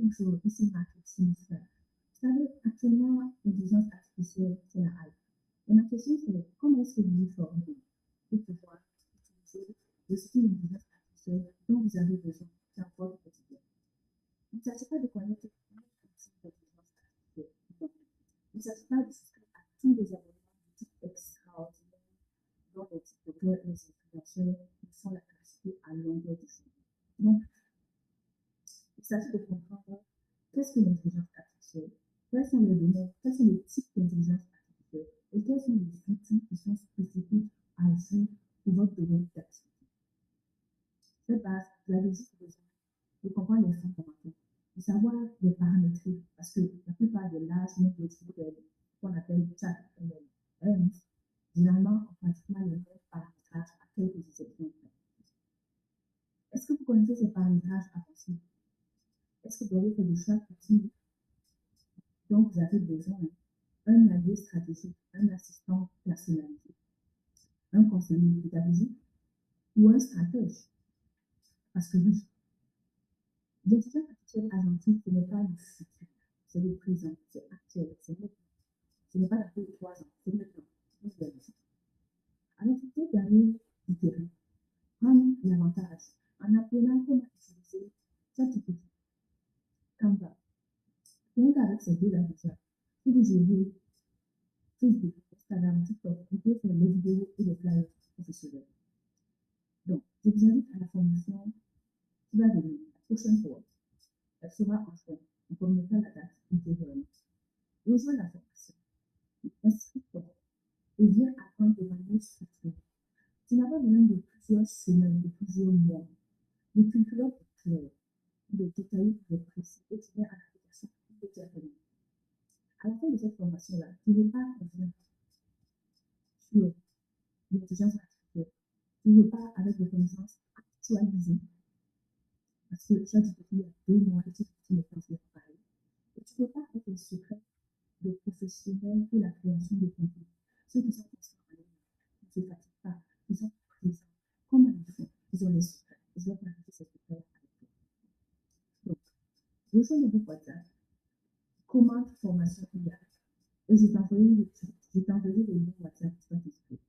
bonjour, ici Marketing. Vous savez, actuellement, l'intelligence artificielle, c'est la hype. Et ma question, c'est comment est-ce que vous vous formez pour pouvoir utiliser le skill d'intelligence artificielle dont vous avez besoin dans votre quotidien? Il ne s'agit pas de connaître une outil d'intelligence artificielle. Non. Il ne s'agit pas de souscrire à tous les abonnements de type extraordinaire dont les TikTokers et les influenceurs nous font la publicité à longueur de journée. Donc, il s'agit de comprendre qu'est-ce que l'intelligence artificielle, quels sont les domaines, quels sont les types d'intelligence artificielle et quels sont les outils qui sont spécifiques à vous pour votre domaine d'activité. Cette base, vous avez juste besoin de comprendre les fondamentaux, de savoir les paramétrer, parce que la plupart des larges nombre de ce qu'on appelle chat ML, généralement, on pratiquement les mêmes paramétrages à quelques exceptions. Est-ce que vous connaissez ces paramétrages avancés? Est-ce que vous avez fait des choix utiles dont vous avez besoin? Un allié stratégique, un assistant personnalisé, un conseiller pédagogique ou un stratège? Parce que oui, l'intelligence artificielle agentique, ce n'est pas le futur, c'est le présent, c'est actuel, c'est maintenant. Ce n'est pas dans 2 ou 3 ans, c'est maintenant. Alors, vous pouvez gagner du terrain, prendre l'avantage en apprenant comment utiliser ChatGPT, Canva. Rien qu'avec ces deux-là déjà, si vous jouez Facebook, Instagram, TikTok, vous pouvez faire des vidéos et des flyers professionnels. Donc, je vous invite à la formation qui va venir, la prochaine fois. Elle sera en juin. On communiquera la date ultérieurement. Rejoins la formation, inscris-toi et viens apprendre de manière structurée. Tu n'as pas besoin de plusieurs semaines, de plusieurs mois. Le curriculum est clair, il est détaillé, il est précis et tu viens à l'application immédiatement. À la fin de cette formation-là, tu ne veux pas revenir sur l'intelligence artificielle. Tu ne veux pas avec des connaissances actualisées. Parce que ChatGPT il y a 2 mois et ChatGPT ne pense pas pareil. Et tu ne peux pas être le secret des professionnels pour la création de contenu. Ceux qui sont constants en ligne, qui ne se fatiguent pas, qui sont présents. Comment ils font? Ils ont les secrets. Ils ont planifié ces secrets avec toi. Donc, rejoins le groupe WhatsApp, commande formation IA. Et je t'enverrai le lien WhatsApp qui va t'expliquer.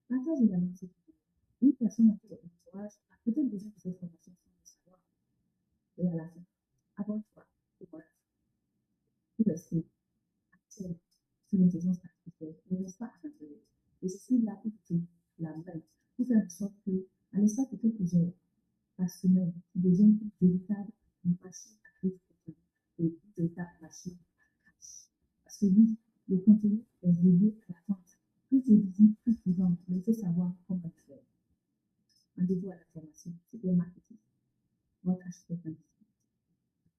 Partage également cette vidéo. Une personne dans ton entourage a peut-être besoin de cette formation sans le savoir. Et à la fin, abonne-toi et voilà. Pour rester actuel sur l'intelligence artificielle, ne reste pas aventurier. Et je suis là pour te tenir la main, pour faire en sorte que, à l'espace de quelques heures par semaine, tu deviennes une véritable machine à créer du contenu et une véritable machine à cash. Parce que oui, le contenu est lié à la vente. Plus tu es visible, plus tu vends, mais il faut savoir comment le faire. Rendez-vous à la formation, c'est le marketing, votre architecte.